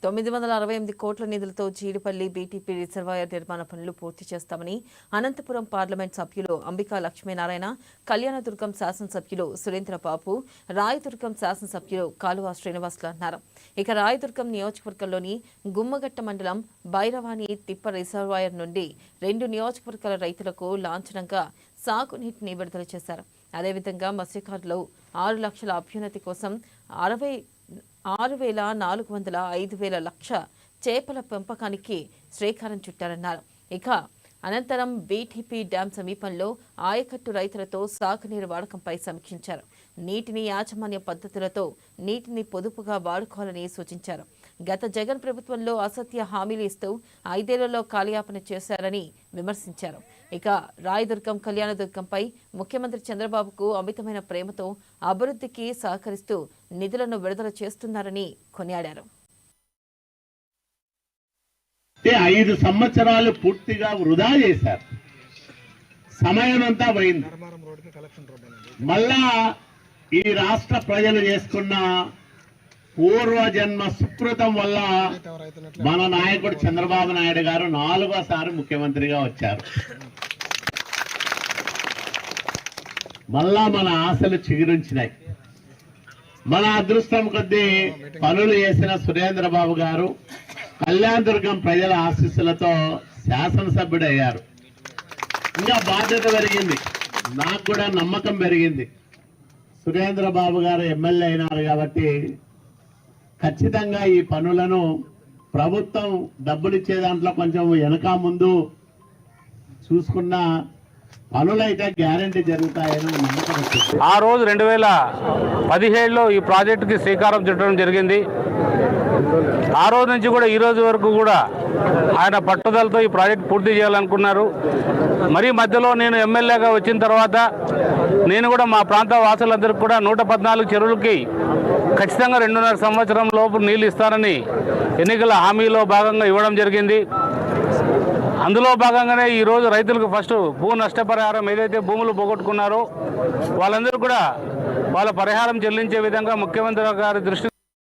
968 కోట్ల నిధులతో Jeedipalli BTP reservoir నిర్మాణ పనులు పూర్తి చేస్తామని అనంతపురం పార్లమెంట్ సభ్యులు అంబికా లక్ష్మీనారాయణ, కళ్యాణదుర్గం శాసనసభ్యులు సురేంద్రబాబు, రాయదుర్గం శాసనసభ్యులు కాలువ శ్రీనివాసులు అన్నారు. ఇక రాయదుర్గం నియోజకవర్గంలోని గుమ్మగట్ట మండలం బైరవాణి తిప్ప రిజర్వాయర్ నుండి 2 నియోజకవర్గాల రైతులకు లాంఛనంగా సాగునీటిని విడుదల చేశారు. అదేవిధంగా మత్స్యకారులు 6 లక్షల అభ్యున్నతి కోసం 6,400 లక్ష చేపల పెంపకానికి శ్రీకారం చుట్టారన్నారు. ఇక అనంతరం బీటీపీ డ్యాం సమీపంలో ఆయకట్టు రైతులతో సాగునీరు వాడకంపై సమీక్షించారు. నీటిని యాజమాన్య పద్ధతులతో నీటిని పొదుపుగా వాడుకోవాలని సూచించారు. గత జగన్ ప్రభుత్వంలో అసత్య హామీలు ఇస్తూ 5 ఏళ్లలో కాలయాపన చేశారని విమర్శించారు. ఇక రాయదుర్గం, కళ్యాణదుర్గంపై ముఖ్యమంత్రి చంద్రబాబుకు అమితమైన ప్రేమతో అభివృద్ధికి సహకరిస్తూ నిధులను విడుదల చేస్తున్నారని కొనియాడారు. 5 సంవత్సరాలు పూర్తిగా వృధా చేశారు. సమయం అంతా పోయింది. మళ్ళా ఈ రాష్ట్ర ప్రజలు చేసుకున్న పూర్వజన్మ సుకృతం వల్ల మన నాయకుడు చంద్రబాబు నాయుడు గారు 4వసారి ముఖ్యమంత్రిగా వచ్చారు. మళ్ళా మన ఆశలు చిగురించినాయి. మన అదృష్టం కొద్దీ పనులు చేసిన సురేంద్రబాబు గారు కళ్యాణదుర్గం ప్రజల ఆశీస్సులతో శాసనసభ్యుడు అయ్యారు. ఇంకా బాధ్యత పెరిగింది. నాకు కూడా నమ్మకం పెరిగింది. సురేంద్రబాబు గారు ఎమ్మెల్యే అయినారు కాబట్టి ఖచ్చితంగా ఈ పనులను ప్రభుత్వం డబ్బులు ఇచ్చే దాంట్లో కొంచెం వెనక ముందు చూసుకున్న పనులైతే గ్యారంటీ జరుగుతాయని నమ్మకం వచ్చింది. ఆ రోజు 2017లో ఈ ప్రాజెక్టుకి శ్రీకారం చుట్టడం జరిగింది. ఆ రోజు నుంచి కూడా ఈ రోజు వరకు కూడా ఆయన పట్టుదలతో ఈ ప్రాజెక్ట్ పూర్తి చేయాలనుకున్నారు. మరి మధ్యలో నేను ఎమ్మెల్యేగా వచ్చిన తర్వాత నేను కూడా మా ప్రాంత వాసులందరికీ కూడా 114 చెరువులకి ఖచ్చితంగా 2.5 సంవత్సరం లోపు నీళ్లు ఇస్తానని ఎన్నికల హామీలో భాగంగా ఇవ్వడం జరిగింది. అందులో భాగంగానే ఈరోజు రైతులకు ఫస్ట్ భూ నష్టపరిహారం ఏదైతే భూములు పోగొట్టుకున్నారో వాళ్ళందరూ కూడా వాళ్ళ పరిహారం చెల్లించే విధంగా ముఖ్యమంత్రి గారి దృష్టి